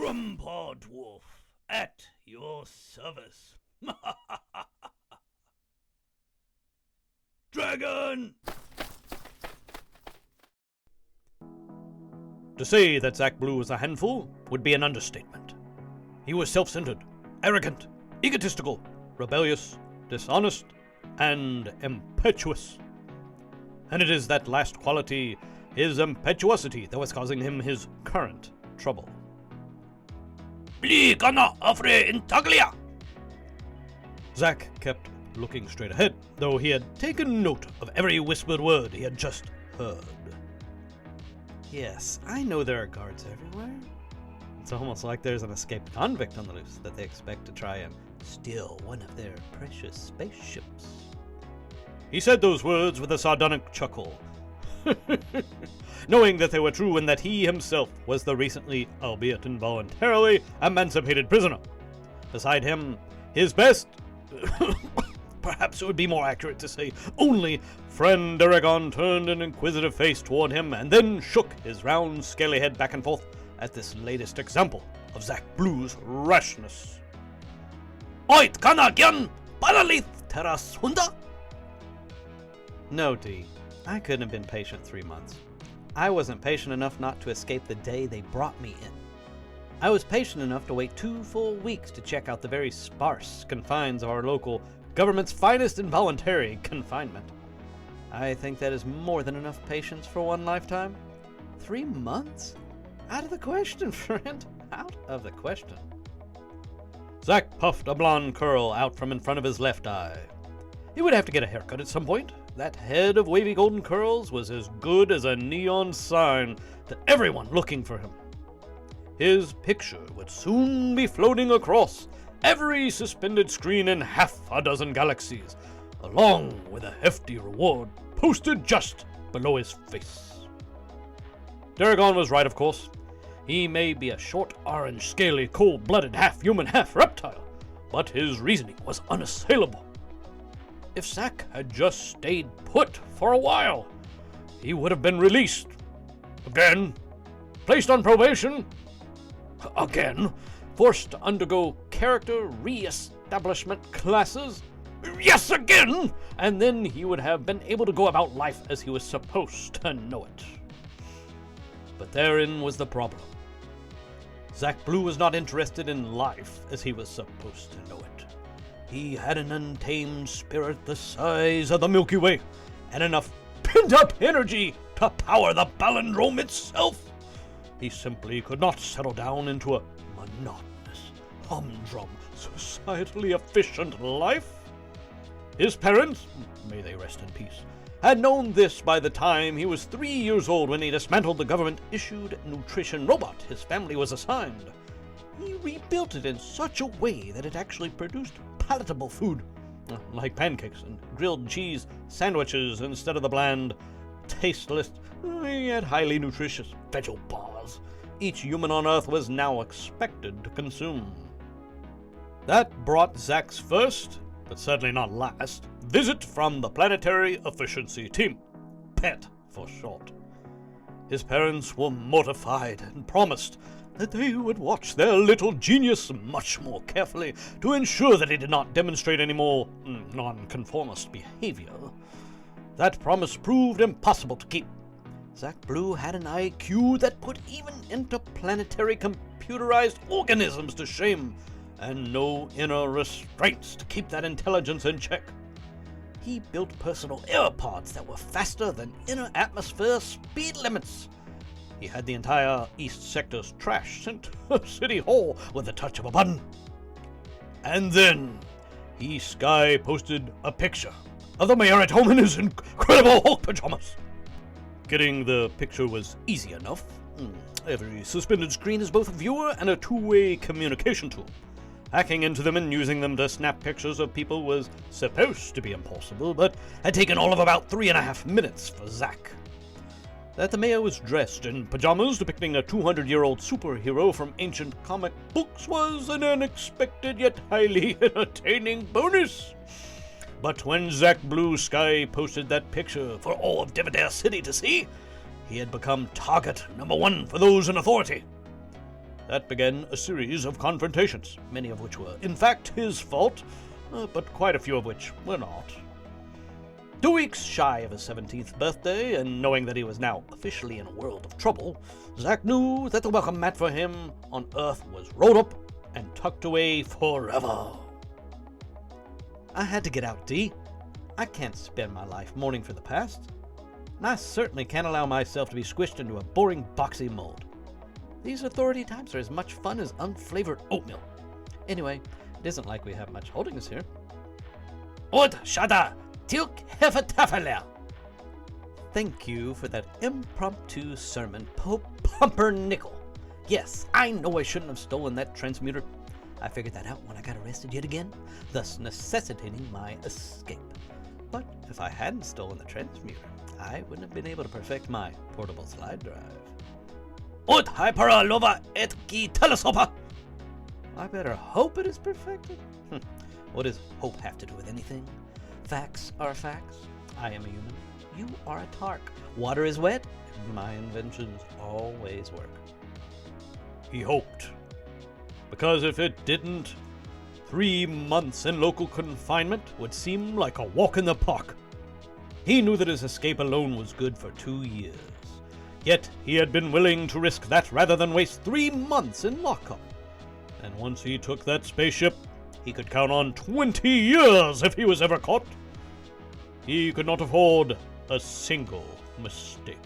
Rumpart Wolf, at your service. Dragon! To say that Zach Blue was a handful would be an understatement. He was self-centered, arrogant, egotistical, rebellious, dishonest, and impetuous. And it is that last quality, his impetuosity, that was causing him his current trouble. Bli kana afre intaglia! Zach kept looking straight ahead, though he had taken note of every whispered word he had just heard. Yes, I know there are guards everywhere. It's almost like there's an escaped convict on the loose that they expect to try and steal one of their precious spaceships. He said those words with a sardonic chuckle, knowing that they were true and that he himself was the recently, albeit involuntarily, emancipated prisoner. Beside him, his best, perhaps it would be more accurate to say only, friend Aragon turned an inquisitive face toward him and then shook his round, scaly head back and forth at this latest example of Zach Blue's rashness. Oit kana gyan paralith teras hunda? No, D. I couldn't have been patient 3 months. I wasn't patient enough not to escape the day they brought me in. I was patient enough to wait 2 full weeks to check out the very sparse confines of our local government's finest involuntary confinement. I think that is more than enough patience for one lifetime. 3 months? Out of the question, friend. Out of the question. Zach puffed a blonde curl out from in front of his left eye. He would have to get a haircut at some point. That head of wavy golden curls was as good as a neon sign to everyone looking for him. His picture would soon be floating across every suspended screen in half a dozen galaxies, along with a hefty reward posted just below his face. Daragon was right, of course. He may be a short, orange, scaly, cold-blooded, half-human, half-reptile, but his reasoning was unassailable. If Zach had just stayed put for a while, he would have been released. Again, placed on probation. Again, forced to undergo character re-establishment classes. Yes, again! And then he would have been able to go about life as he was supposed to know it. But therein was the problem. Zach Blue was not interested in life as he was supposed to know it. He had an untamed spirit the size of the Milky Way, and enough pent-up energy to power the palindrome itself. He simply could not settle down into a monotonous, humdrum, societally efficient life. His parents, may they rest in peace, had known this by the time he was 3 years old when he dismantled the government-issued nutrition robot his family was assigned. He rebuilt it in such a way that it actually produced palatable food, like pancakes and grilled cheese sandwiches instead of the bland, tasteless, yet highly nutritious veggie bars each human on Earth was now expected to consume. That brought Zach's first, but certainly not last, visit from the Planetary Efficiency Team, PET for short. His parents were mortified and promised that they would watch their little genius much more carefully to ensure that he did not demonstrate any more nonconformist behavior. That promise proved impossible to keep. Zach Blue had an IQ that put even interplanetary computerized organisms to shame, and no inner restraints to keep that intelligence in check. He built personal airpods that were faster than inner atmosphere speed limits. He had the entire East Sector's trash sent to City Hall with the touch of a button. And then he sky-posted a picture of the mayor at home in his incredible Hulk pajamas. Getting the picture was easy enough. Every suspended screen is both a viewer and a two-way communication tool. Hacking into them and using them to snap pictures of people was supposed to be impossible, but had taken all of about 3.5 minutes for Zach. That the mayor was dressed in pajamas depicting a 200-year-old superhero from ancient comic books was an unexpected yet highly entertaining bonus. But when Zach Blue Sky posted that picture for all of Devadair City to see, he had become target number 1 for those in authority. That began a series of confrontations, many of which were, in fact, his fault, but quite a few of which were not. 2 weeks shy of his 17th birthday, and knowing that he was now officially in a world of trouble, Zack knew that the welcome mat for him on Earth was rolled up and tucked away forever. I had to get out, D. I can't spend my life mourning for the past. And I certainly can't allow myself to be squished into a boring, boxy mold. These authority types are as much fun as unflavored oatmeal. Anyway, it isn't like we have much holding us here. Und Shada, Tilk Hefetafeler. Thank you for that impromptu sermon, Pope Pumpernickel. Yes, I know I shouldn't have stolen that transmuter. I figured that out when I got arrested yet again, thus necessitating my escape. But if I hadn't stolen the transmuter, I wouldn't have been able to perfect my portable slide drive. Und Hypera Lova et Gi Telesopa. I better hope it is perfected. What does hope have to do with anything? Facts are facts. I am a human. You are a Tark. Water is wet. My inventions always work. He hoped. Because if it didn't, 3 months in local confinement would seem like a walk in the park. He knew that his escape alone was good for 2 years. Yet he had been willing to risk that rather than waste 3 months in lockup. And once he took that spaceship, he could count on 20 years if he was ever caught. He could not afford a single mistake.